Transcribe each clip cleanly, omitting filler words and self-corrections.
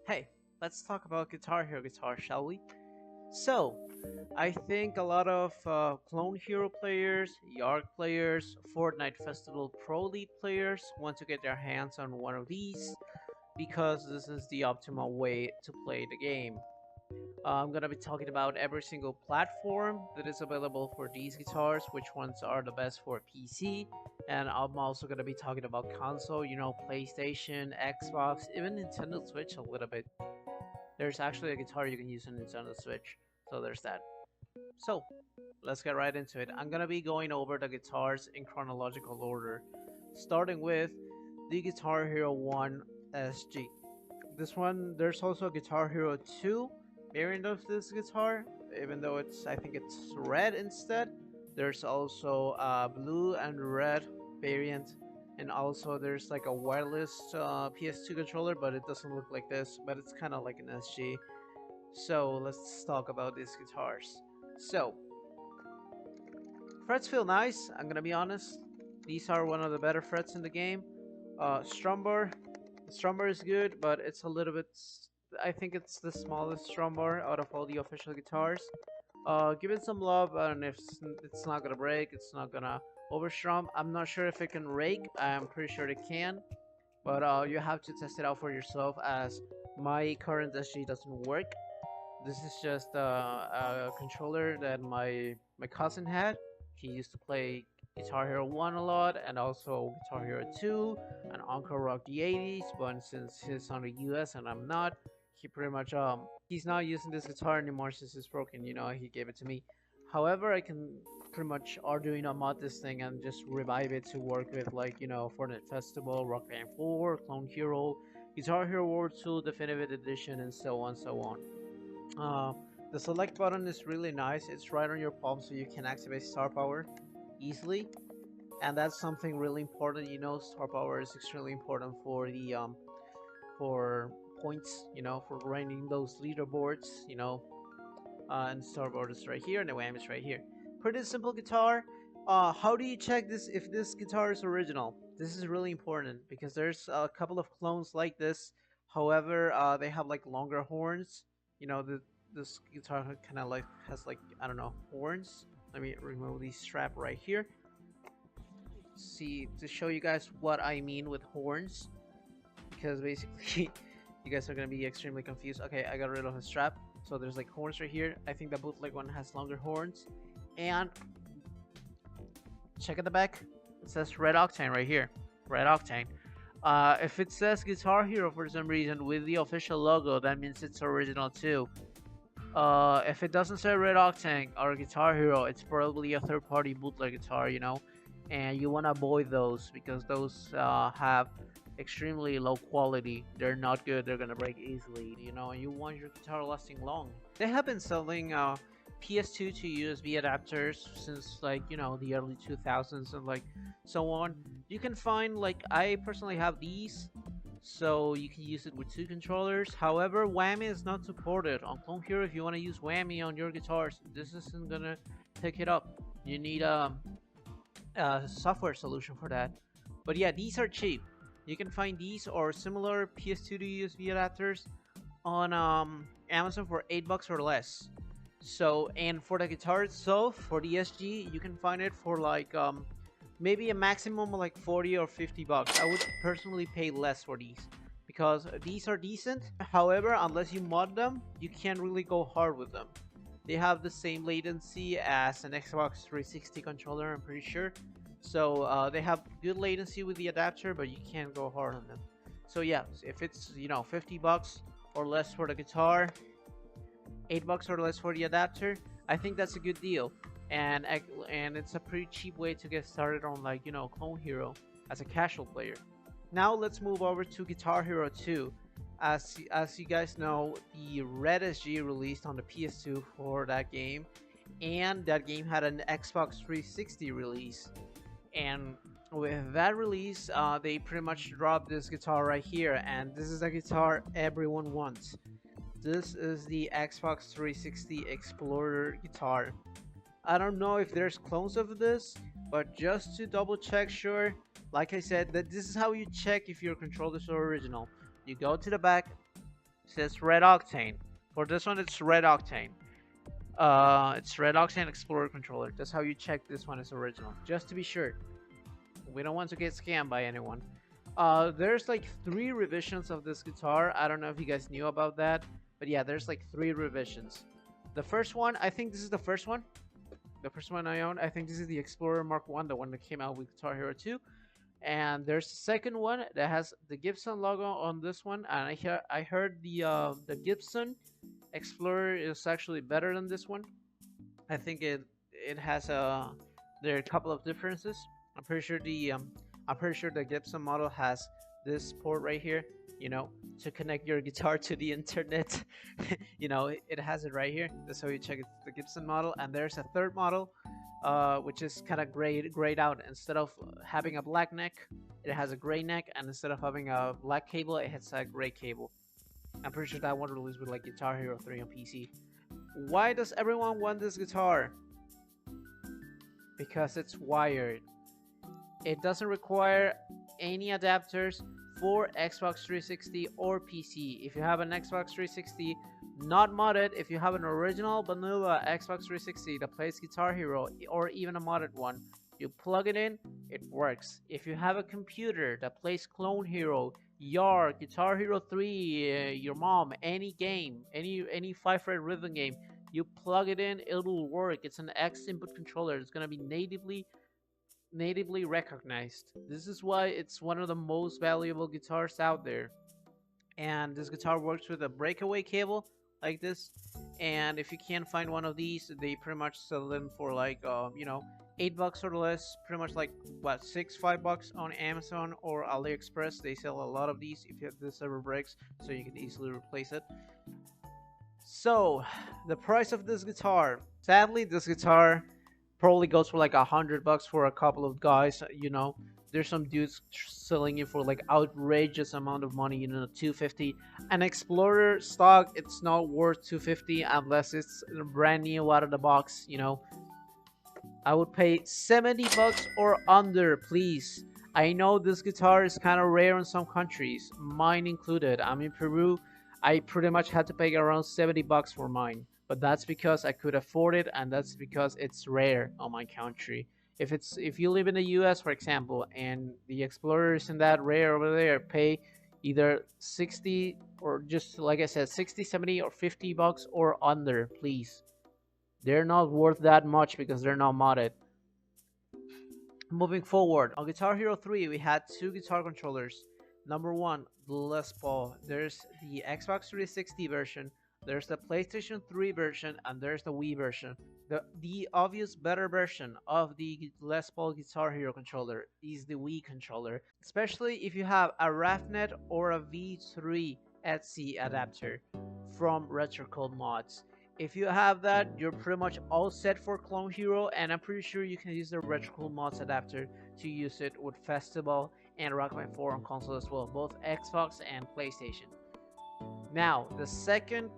Hey, let's talk about Guitar Hero guitar, shall we? So, I think a lot of Clone Hero players, Yarg players, Fortnite Festival Pro League players want to get their hands on one of these because this is the optimal way to play the game. I'm gonna be talking about every single platform that is available for these guitars, which ones are the best for PC, and I'm also gonna be talking about console, PlayStation, Xbox, even Nintendo Switch a little bit. There's actually a guitar you can use on Nintendo Switch, so there's that. So, let's get right into it. I'm gonna be going over the guitars in chronological order, starting with the Guitar Hero 1 SG. This one, there's also a Guitar Hero 2 variant of this guitar, even though I think it's red instead. There's also a blue and red variant, and also there's like a wireless PS2 controller, but it doesn't look like this, but it's kind of like an SG. So let's talk about these guitars. So, frets feel nice, I'm gonna be honest. These are one of the better frets in the game. Strumbar, Strumbar is good, but it's a little bit. I think it's the smallest Strumbar out of all the official guitars. Give it some love, and if it's not gonna break, it's not gonna overstrum. I'm not sure if it can rake. I'm pretty sure it can, but you have to test it out for yourself. As my current SG doesn't work. This is just a controller that my cousin had. He used to play Guitar Hero 1 a lot, and also Guitar Hero 2 and Encore Rock the 80s. But since he's on the US and I'm not, he pretty much he's not using this guitar anymore since it's broken. He gave it to me. However, I can pretty much Arduino mod this thing and just revive it to work with, like, Fortnite Festival, Rock Band 4, Clone Hero, Guitar Hero World 2 Definitive Edition, and so on, so on. Uh, the select button is really nice. It's right on your palm, so you can activate star power easily, and that's something really important. Star power is extremely important for the for points. For running those leaderboards. And star power is right here, and the wham is right here. Pretty simple guitar. How do you check this if this guitar is original? This is really important because there's a couple of clones like this. However, they have like longer horns. This guitar kind of like has, like, I don't know, horns. Let me remove the strap right here. See, to show you guys what I mean with horns, because basically you guys are gonna be extremely confused. Okay, I got rid of the strap, so there's like horns right here. I think the bootleg one has longer horns, and check at the back. It says Red Octane right here. Red Octane. If it says Guitar Hero for some reason with the official logo, that means it's original too. If it doesn't say Red Octane or Guitar Hero, it's probably a third-party bootleg guitar, and you want to avoid those because those have extremely low quality. They're not good. They're gonna break easily, and you want your guitar lasting long. They have been selling PS2 to USB adapters since, like, the early 2000s and like so on. You can find, like, I personally have these, so you can use it with two controllers. However, whammy is not supported on Clone Hero. If you want to use whammy on your guitars, this isn't gonna pick it up. You need a software solution for that. But yeah, these are cheap. You can find these or similar PS2 to USB adapters on Amazon for $8 or less. So, and for the guitar itself, for the SG, you can find it for like maybe a maximum of like 40 or 50 bucks. I would personally pay less for these because these are decent. However, unless you mod them, you can't really go hard with them. They have the same latency as an Xbox 360 controller, I'm pretty sure. So they have good latency with the adapter, but you can't go hard on them. So yeah, if it's 50 bucks or less for the guitar, $8 or less for the adapter, I think that's a good deal. And it's a pretty cheap way to get started on, like, Clone Hero as a casual player. Now let's move over to Guitar Hero 2. As you guys know, the Red SG released on the PS2 for that game, and that game had an Xbox 360 release. And with that release, they pretty much dropped this guitar right here, and this is a guitar everyone wants. This is the Xbox 360 Explorer guitar. I don't know if there's clones of this, but just to double check sure, like I said, that this is how you check if your controllers are original. You go to the back, says Red Octane. For this one, it's Red Octane. It's Red Octane Explorer controller. That's how you check this one is original, just to be sure. We don't want to get scammed by anyone. There's like 3 revisions of this guitar. I don't know if you guys knew about that, but yeah, there's like 3 revisions. The first one, I think this is the first one. The first one I own. I think this is the Explorer Mark 1, the one that came out with Guitar Hero 2. And there's the second one that has the Gibson logo on this one, and I heard the Gibson Explorer is actually better than this one. I think it has there are a couple of differences. I'm pretty sure the Gibson model has this port right here, you know, to connect your guitar to the internet. You know, it has it right here. That's how you check it's the Gibson model. And there's a third model, which is kind of grayed out. Instead of having a black neck, it has a gray neck, and instead of having a black cable, it has a gray cable. I'm pretty sure that one released with like Guitar Hero 3 on PC. Why does everyone want this guitar? Because it's wired. It doesn't require any adapters for Xbox 360 or PC. If you have an Xbox 360 not modded, if you have an original vanilla Xbox 360 that plays Guitar Hero or even a modded one, you plug it in, it works. If you have a computer that plays Clone Hero, Yar, Guitar Hero 3, your mom, any game, any 5-fret rhythm game, you plug it in, it'll work. It's an X input controller. It's gonna be natively recognized. This is why it's one of the most valuable guitars out there. And this guitar works with a breakaway cable like this. And if you can't find one of these, they pretty much sell them for like you know, $8 or less. Pretty much like what, $5 on Amazon or AliExpress. They sell a lot of these if this ever breaks, so you can easily replace it. So the price of this guitar, sadly, this guitar probably goes for like $100 for a couple of guys. You know, there's some dudes selling it for like outrageous amount of money, you know, $250. An Explorer stock, it's not worth $250 unless it's brand new out of the box. You know, I would pay $70 or under, please. I know this guitar is kind of rare in some countries, mine included. I'm in Peru. I pretty much had to pay around $70 for mine, but that's because I could afford it, and that's because it's rare on my country. If you live in the US, for example, and the Explorer isn't that rare over there, pay either 60 or just like I said, 60, 70 or $50 or under, please. They're not worth that much because they're not modded. Moving forward, on Guitar Hero 3, we had 2 guitar controllers. Number 1, the Les Paul. There's the Xbox 360 version, there's the PlayStation 3 version, and there's the Wii version. The obvious better version of the Les Paul Guitar Hero controller is the Wii controller, especially if you have a RAFnet or a V3 Etsy adapter from RetroCode Mods. If you have that, you're pretty much all set for Clone Hero, and I'm pretty sure you can use the RetroCode Mods adapter to use it with Festival and Rock Band 4 on console as well, both Xbox and PlayStation. Now, the second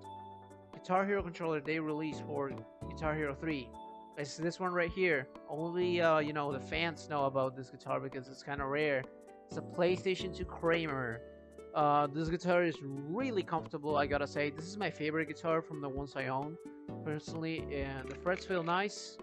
Guitar Hero controller they released for Guitar Hero 3 is this one right here. Only you know, the fans know about this guitar because it's kind of rare. It's a PlayStation 2 Kramer. This guitar is really comfortable, I gotta say. This is my favorite guitar from the ones I own personally, and the frets feel nice.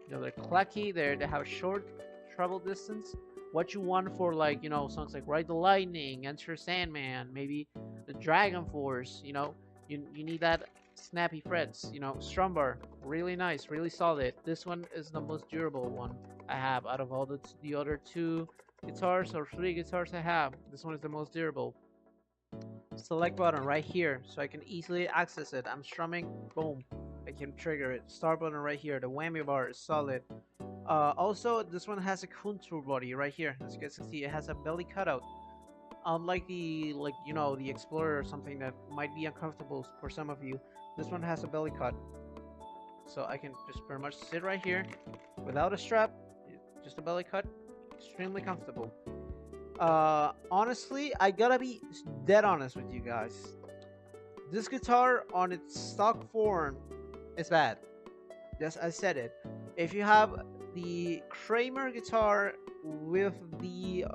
You know, they're clacky, they have a short travel distance. What you want for, like, you know, songs like Ride the Lightning, Enter Sandman, maybe the Dragon Force, you know, you need that snappy frets. You know, Strumbar, really nice, really solid. This one is the most durable one I have out of all the other 2 guitars or 3 guitars I have. This one is the most durable. Select button right here so I can easily access it. I'm strumming, boom, I can trigger it. Start button right here. The whammy bar is solid. Also, this one has a contour body right here. As you guys can see, it has a belly cutout. Unlike the, like, you know, the Explorer or something that might be uncomfortable for some of you, this one has a belly cut. So I can just pretty much sit right here without a strap, just a belly cut. Extremely comfortable. Honestly, I gotta be dead honest with you guys. This guitar on its stock form is bad. Yes, I said it. If you have the Kramer guitar with the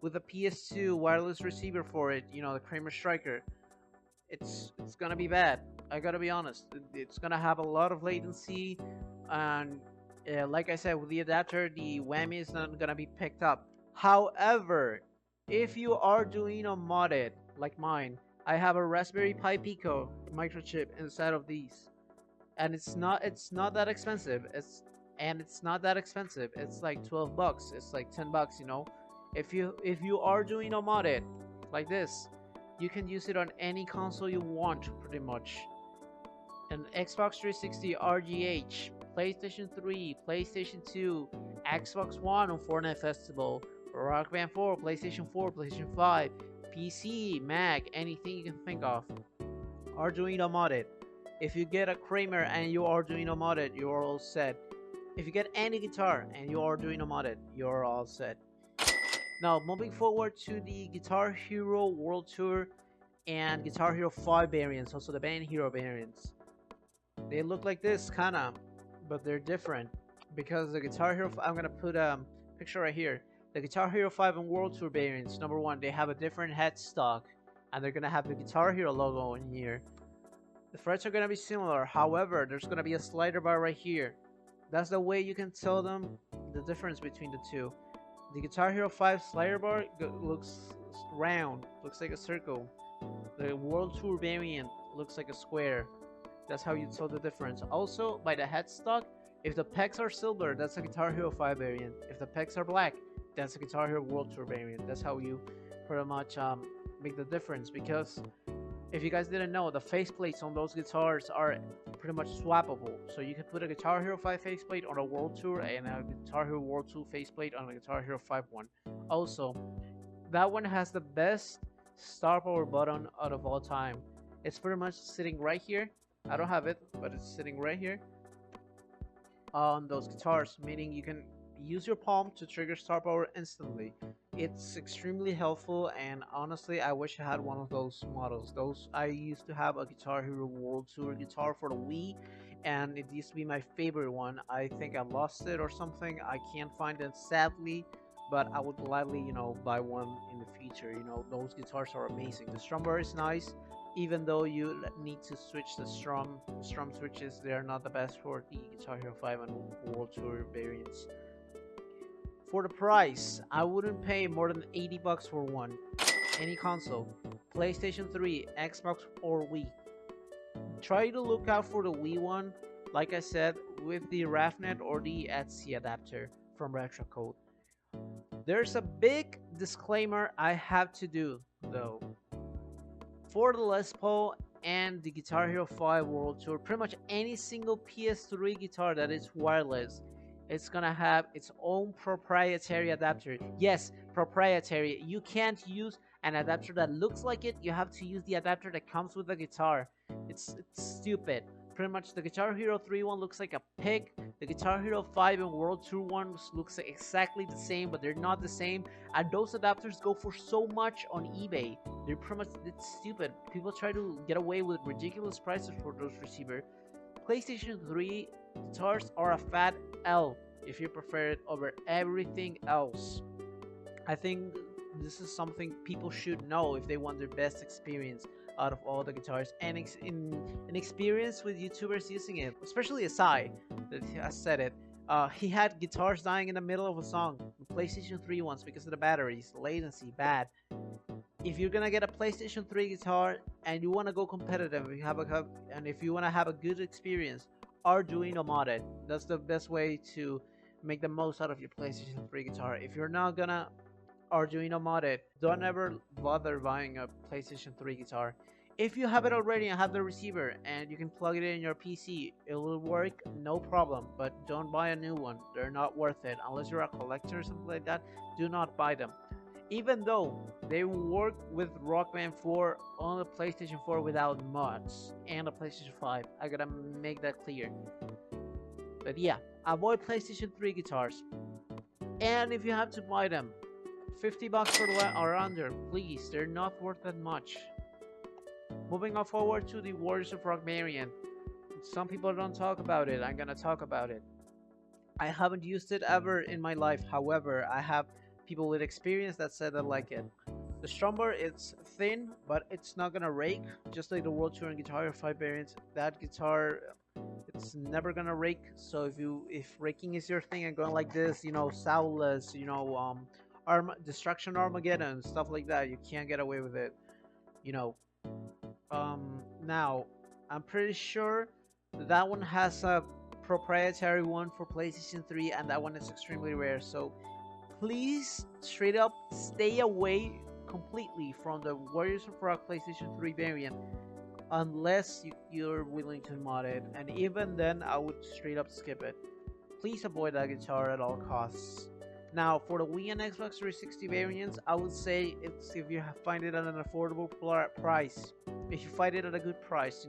with a PS2 wireless receiver for it, you know, the Kramer Striker, it's gonna be bad. I gotta be honest. It's gonna have a lot of latency, and like I said, with the adapter, the whammy is not gonna be picked up. However, if you are doing a modded like mine, I have a Raspberry Pi Pico microchip inside of these, and it's not that expensive. It's not that expensive. It's like 12 bucks. It's like 10 bucks, you know. If you are doing a modded like this, you can use it on any console you want pretty much. An Xbox 360 RGH, PlayStation 3, PlayStation 2, Xbox One on Fortnite Festival, Rock Band 4, PlayStation 4, PlayStation 5, PC, Mac, anything you can think of. Arduino modded. If you get a Kramer and you are Arduino modded, you're all set. If you get any guitar and you are Arduino modded, you're all set. Now, moving forward to the Guitar Hero World Tour and Guitar Hero 5 variants, also the Band Hero variants. They look like this, kinda, but they're different because the Guitar Hero. I'm gonna put a picture right here. The Guitar Hero 5 and World Tour variants. Number one, they have a different headstock, and they're gonna have the Guitar Hero logo in here. The frets are gonna be similar. However, there's gonna be a slider bar right here. That's the way you can tell them the difference between the two. The Guitar Hero 5 slider bar looks round, looks like a circle. The World Tour variant looks like a square. That's how you tell the difference. Also, by the headstock, if the pegs are silver, that's a Guitar Hero 5 variant. If the pegs are black, that's a Guitar Hero World Tour variant. That's how you pretty much make the difference. Because if you guys didn't know, the faceplates on those guitars are pretty much swappable. So you can put a Guitar Hero 5 faceplate on a World Tour and a Guitar Hero World Tour faceplate on a Guitar Hero 5 one. Also, that one has the best star power button out of all time. It's pretty much sitting right here. I don't have it, but it's sitting right here on those guitars, meaning you can use your palm to trigger star power instantly. It's extremely helpful, and honestly, I wish I had one of those models. I used to have a Guitar Hero World Tour guitar for the Wii, and it used to be my favorite one. I think I lost it or something. I can't find it sadly, but I would gladly, buy one in the future. Those guitars are amazing. The strum bar is nice, even though you need to switch the strum switches. They are not the best for the Guitar Hero 5 and World Tour variants. For the price, I wouldn't pay more than 80 bucks for one. Any console, PlayStation 3, Xbox, or Wii. Try to look out for the Wii one, like I said, with the RAFnet or the Etsy adapter from Retrocode. There's a big disclaimer I have to do, though. For the Les Paul and the Guitar Hero 5 World Tour, pretty much any single PS3 guitar that is wireless, it's gonna have its own proprietary adapter. Yes, proprietary. You can't use an adapter that looks like it. You have to use the adapter that comes with the guitar. It's stupid. Pretty much the Guitar Hero 3 one looks like a pig. The Guitar Hero 5 and World Tour one looks exactly the same, but they're not the same. And those adapters go for so much on eBay. They're pretty much, it's stupid. People try to get away with ridiculous prices for those receivers. PlayStation 3 guitars are a fat L if you prefer it over everything else. I think this is something people should know if they want their best experience out of all the guitars, and an experience with YouTubers using it, especially Asai that has said it. He had guitars dying in the middle of a song, PlayStation 3 ones, because of the batteries, latency, bad. If you're gonna get a PlayStation 3 guitar and you want to go competitive, if you want to have a good experience, Arduino modded. That's the best way to make the most out of your PlayStation 3 guitar. If you're not gonna Arduino modded, don't ever bother buying a PlayStation 3 guitar. If you have it already and have the receiver and you can plug it in your PC, it will work, no problem, but don't buy a new one. They're not worth it. Unless you're a collector or something like that, do not buy them. Even though they work with Rock Band 4 on the PlayStation 4 without mods and the PlayStation 5. I gotta make that clear. But yeah, avoid PlayStation 3 guitars. And if you have to buy them, 50 bucks for the or under, please. They're not worth that much. Moving on forward to the Warriors of Rock variant. Some people don't talk about it. I'm gonna talk about it. I haven't used it ever in my life. However, I have people with experience that said they like it. The Stromberg, it's thin, but it's not gonna rake. Just like the World Touring Guitar Hero 5 variant, that guitar, it's never gonna rake. So if raking is your thing and going like this, Soulless, Destruction Armageddon, stuff like that, you can't get away with it. You know, Now I'm pretty sure that one has a proprietary one for PlayStation 3, and that one is extremely rare. So please, straight up, stay away completely from the Warriors of Rock PlayStation 3 variant unless you're willing to mod it, and even then, I would straight up skip it. Please avoid that guitar at all costs. Now, for the Wii and Xbox 360 variants, I would say it's if you find it at an affordable price. If you find it at a good price,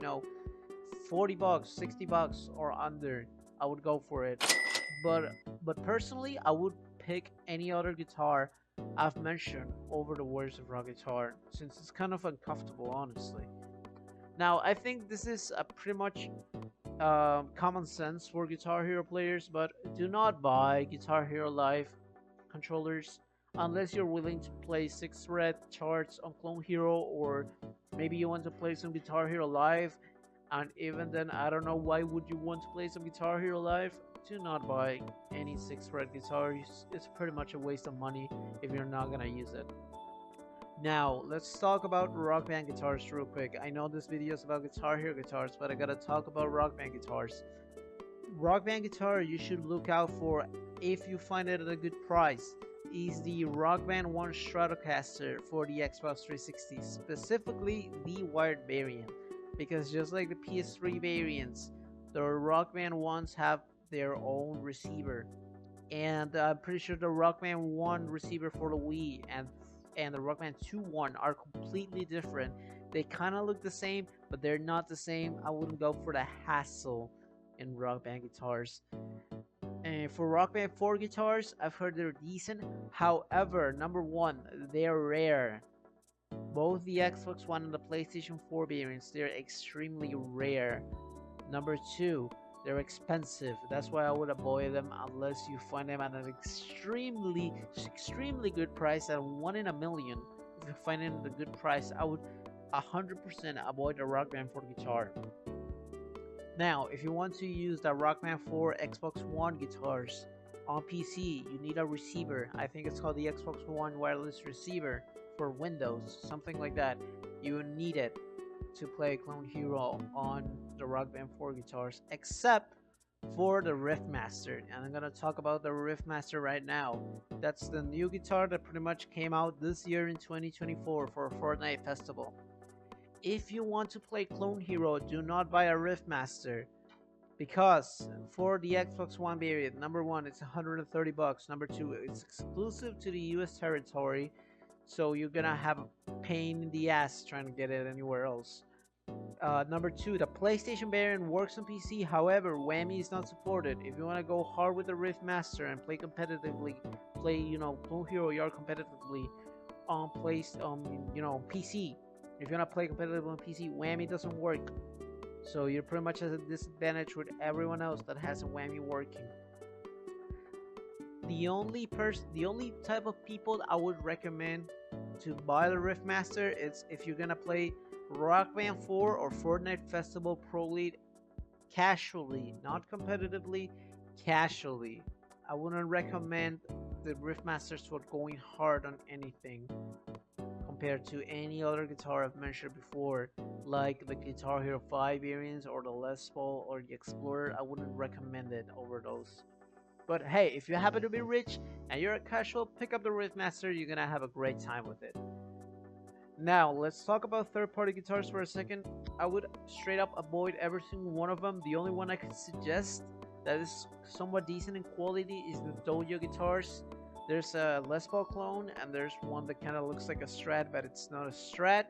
40 bucks, 60 bucks or under, I would go for it. But personally, I would pick any other guitar I've mentioned over the Warriors of Rock guitar, since it's kind of uncomfortable, honestly. Now, I think this is a pretty much common sense for Guitar Hero players, but do not buy Guitar Hero Live controllers unless you're willing to play 6 red charts on Clone Hero, or maybe you want to play some Guitar Hero Live. And even then, I don't know, why would you want to play some Guitar Hero Live? Do not buy any 6 red guitars. It's pretty much a waste of money if you're not gonna use it. Now, let's talk about Rock Band guitars real quick. I know this video is about Guitar Hero guitars, but I gotta talk about Rock Band guitars. Rock Band guitar you should look out for, if you find it at a good price, is the Rock Band 1 TheShadowCrafter for the Xbox 360, specifically the wired variant. Because just like the PS3 variants, the Rock Band 1s have their own receiver. And I'm pretty sure the Rock Band 1 receiver for the Wii and the Rock Band 2 1 are completely different. They kind of look the same, but they're not the same. I wouldn't go for the hassle in Rock Band guitars. And for Rock Band 4 guitars, I've heard they're decent. However, number one, they're rare. Both the Xbox One and the PlayStation 4 variants, they're extremely rare. Number two, they're expensive. That's why I would avoid them unless you find them at an extremely good price, at 1 in a million. If you find it at a good price, I would 100% avoid the Rock Band 4 guitar. Now, if you want to use the Rock Band 4 Xbox One guitars on PC, you need a receiver. I think it's called the Xbox One wireless receiver for Windows, something like that. You need it to play Clone Hero on the Rock Band 4 guitars, except for the Riffmaster. And I'm gonna talk about the Riffmaster right now. That's the new guitar that pretty much came out this year in 2024 for Fortnite Festival. If you want to play Clone Hero, do not buy a Riffmaster, because for the Xbox One variant, number one, it's 130 bucks. Number two, it's exclusive to the US territory, so you're gonna have a pain in the ass trying to get it anywhere else. Number two, the PlayStation variant works on PC, however, Whammy is not supported. If you want to go hard with the Riffmaster and play competitively, play Clone Hero Yard competitively on PC. If you want to play competitively on PC, Whammy doesn't work. So you're pretty much at a disadvantage with everyone else that has a Whammy working. The only type of people I would recommend to buy the Riffmaster is if you're gonna play Rock Band 4 or Fortnite Festival Pro League casually, not competitively, casually. I wouldn't recommend the Riffmasters for going hard on anything compared to any other guitar I've mentioned before, like the Guitar Hero 5 variants or the Les Paul or the Explorer. I wouldn't recommend it over those. But hey, if you happen to be rich and you're a casual, pick up the Riffmaster. You're gonna have a great time with it. Now, let's talk about third-party guitars for a second. I would straight up avoid every single one of them. The only one I could suggest that is somewhat decent in quality is the Dojo guitars. There's a Les Paul clone, and there's one that kind of looks like a Strat, but it's not a Strat.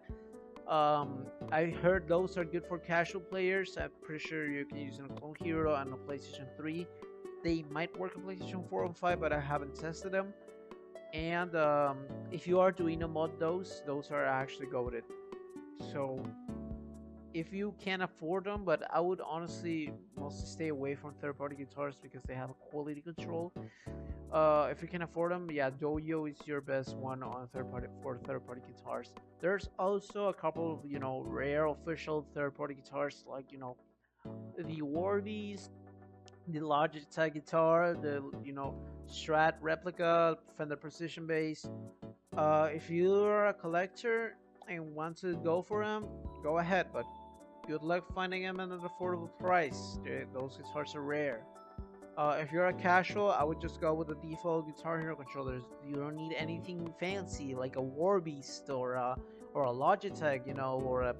I heard those are good for casual players. I'm pretty sure you can use it on Clone Hero and on PlayStation 3. They might work on PlayStation 4 and 5, but I haven't tested them. And if you are doing a mod, those are actually goated. So if you can afford them, but I would honestly mostly stay away from third-party guitars because they have a quality control. If you can afford them, yeah, Doyo is your best one on third party guitars. There's also a couple of rare official third party guitars like the Warbies, the Logitech guitar, the Strat replica, Fender Precision bass. If you're a collector and want to go for them, go ahead, but good luck finding them at an affordable price. Those guitars are rare. If you're a casual, I would just go with the default Guitar Hero controllers. You don't need anything fancy like a Warbeast or a Logitech, or a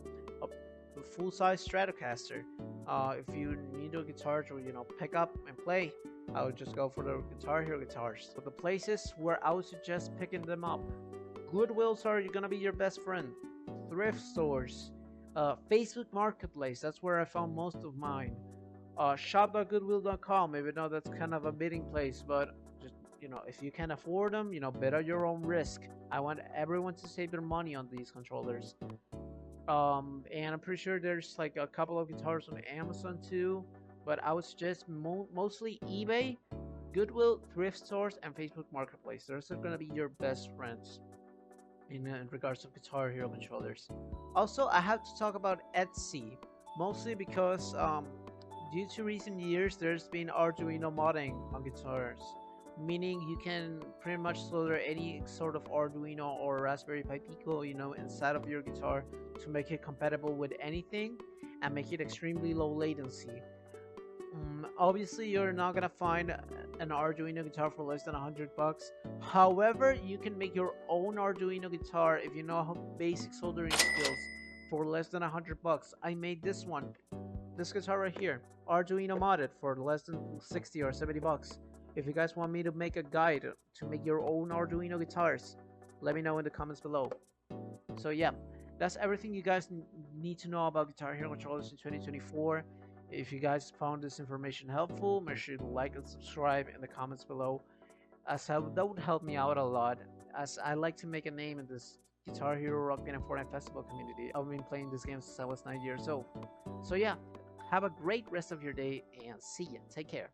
full-size Stratocaster. If you need a guitar to pick up and play, I would just go for the Guitar Hero guitars. But the places where I would suggest picking them up: Goodwills are gonna be your best friend. Thrift stores, Facebook Marketplace. That's where I found most of mine. Shop.goodwill.com. Even though that's kind of a bidding place, but just if you can afford them, bid at your own risk. I want everyone to save their money on these controllers. And I'm pretty sure there's like a couple of guitars on Amazon too, but I would suggest mostly eBay, Goodwill, thrift stores, and Facebook Marketplace. Those are gonna be your best friends in regards to Guitar Hero controllers. Also, I have to talk about Etsy, mostly because due to recent years, there's been Arduino modding on guitars, meaning you can pretty much solder any sort of Arduino or Raspberry Pi Pico, inside of your guitar to make it compatible with anything and make it extremely low latency. Obviously, you're not gonna find an Arduino guitar for less than $100. However, you can make your own Arduino guitar if you know how basic soldering skills for less than $100. I made this one, this guitar right here, Arduino modded for less than 60 or 70 bucks. If you guys want me to make a guide to make your own Arduino guitars, let me know in the comments below. So yeah, that's everything you guys need to know about Guitar Hero controllers in 2024. If you guys found this information helpful, make sure to like and subscribe in the comments below, as that would help me out a lot, as I like to make a name in this Guitar Hero, Rock Band, and Fortnite Festival community. I've been playing this game since I was 9 years old. So yeah, have a great rest of your day and see ya. Take care.